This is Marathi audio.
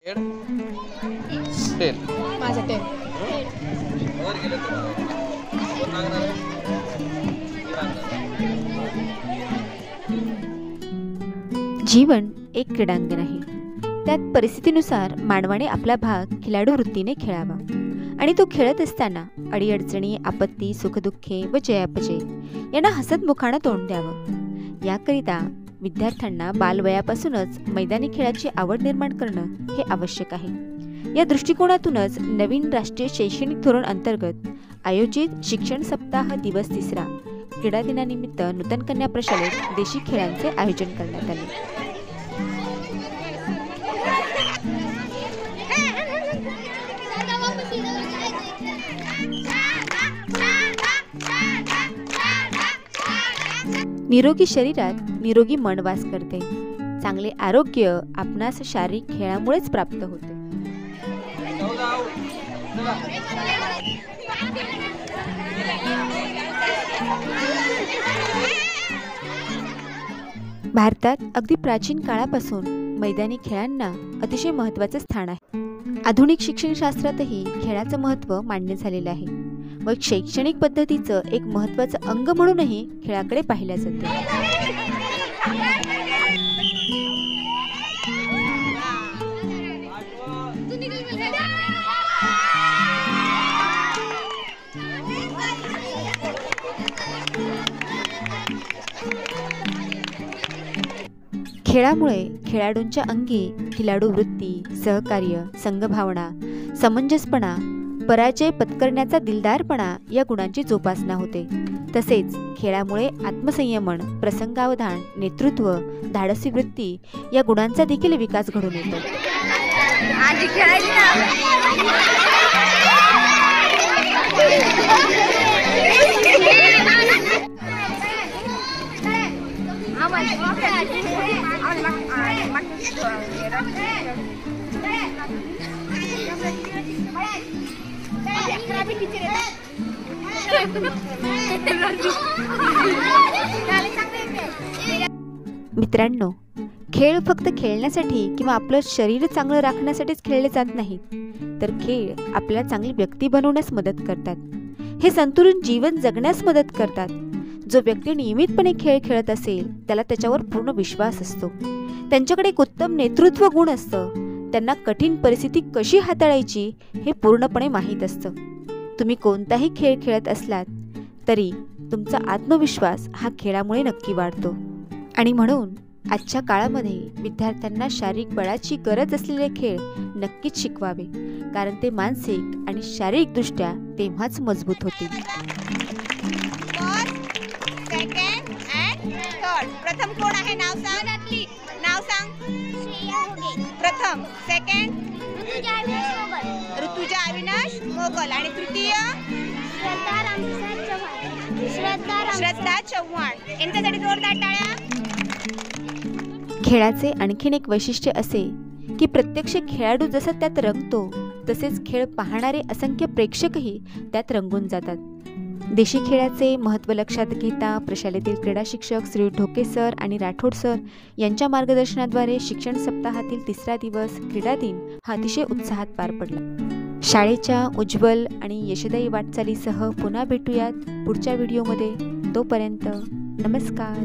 हेड टेल माझा टेल वर गेलं तर कोण लागणार आहे? जीवन एक क्रीडांगण आहे. त्यात परिस्थितीनुसार मानवाने आपला भाग खिलाडू वृत्तीने खेळावा आणि तो खेळत असताना अडीअडचणी, आपत्ती, सुखदुःखे व जयापजय यांना हसत मुखानं तोंड द्यावं. याकरिता विद्यार्थ्यांना बालवयापासूनच मैदानी खेळाची आवड निर्माण करणं हे आवश्यक आहे. या दृष्टिकोनातूनच नवीन राष्ट्रीय शैक्षणिक धोरण अंतर्गत आयोजित शिक्षण सप्ताह दिवस 3 क्रीडा दिनानिमित्त नूतन कन्या प्रशालेत देशी खेळांचे आयोजन करण्यात आले. निरोगी शरीरात निरोगी मन वास करते. चांगले आरोग्य आपणास शारीरिक खेळामुळेच प्राप्त होते. भारतात अगदी प्राचीन काळापासून मैदानी खेळांना अतिशय महत्त्वाचे स्थान आहे. आधुनिक शिक्षणशास्त्रातही खेळाचं महत्त्व मान्य झालेलं आहे व शैक्षणिक पद्धतीचं एक महत्त्वाचं अंग म्हणूनही खेळाकडे पाहिलं जाते. खेळामुळे खेळाडूंच्या अंगी खिलाडू वृत्ती, सहकार्य, संघभावना, समंजसपणा, पराजय पत्करण्याचा दिलदारपणा या गुणांची जोपासना होते. तसेच खेळामुळे आत्मसंयमन, प्रसंगावधान, नेतृत्व, धाडसी वृत्ती या गुणांचा देखील विकास घडून येतो. मित्रांनो, खेळ फक्त खेळण्यासाठी किंवा आपलं शरीर चांगलं राखण्यासाठीच खेळले जात नाहीत, तर खेळ आपल्याला चांगली व्यक्ती बनवण्यास मदत करतात. हे संतुलन जीवन जगण्यास मदत करतात. जो व्यक्ती नियमितपणे खेळ खेळत असेल त्याला त्याच्यावर पूर्ण विश्वास असतो. त्यांच्याकडे एक उत्तम नेतृत्व गुण असतं. त्यांना कठीण परिस्थिती कशी हाताळायची हे पूर्णपणे माहीत असतं. तुम्ही कोणताही खेळ खेळत असलात तरी तुमचा आत्मविश्वास हा खेळामुळे नक्की वाढतो. आणि म्हणून आजच्या काळामध्ये विद्यार्थ्यांना शारीरिक बळाची गरज असलेले खेळ नक्कीच शिकवावे, कारण ते मानसिक आणि शारीरिकदृष्ट्या तेव्हाच मजबूत होतील. प्रथम कोण आहे? नाव सांग. नाव सांग. प्रथम. सेकंड ऋतुजा अविनाश मोगल आणि तृतीय श्रद्धा चव्हाण. यांच्यासाठी जोरदार टाळ्या. खेळाचे आणखीन एक वैशिष्ट्य असे की प्रत्यक्ष खेळाडू जसा त्यात रंगतो तसेच खेळ पाहणारे असंख्य प्रेक्षकही त्यात रंगून जातात. देशी खेळाचे महत्त्व लक्षात घेता प्रशालेतील क्रीडा शिक्षक श्री ढोके सर आणि राठोड सर यांच्या मार्गदर्शनाद्वारे शिक्षण सप्ताहातील 3रा दिवस क्रीडा दिन हा अतिशय उत्साहात पार पडला. शाळेच्या उज्ज्वल आणि यशदायी वाटचालीसह पुन्हा भेटूयात पुढच्या व्हिडिओमध्ये. तोपर्यंत नमस्कार.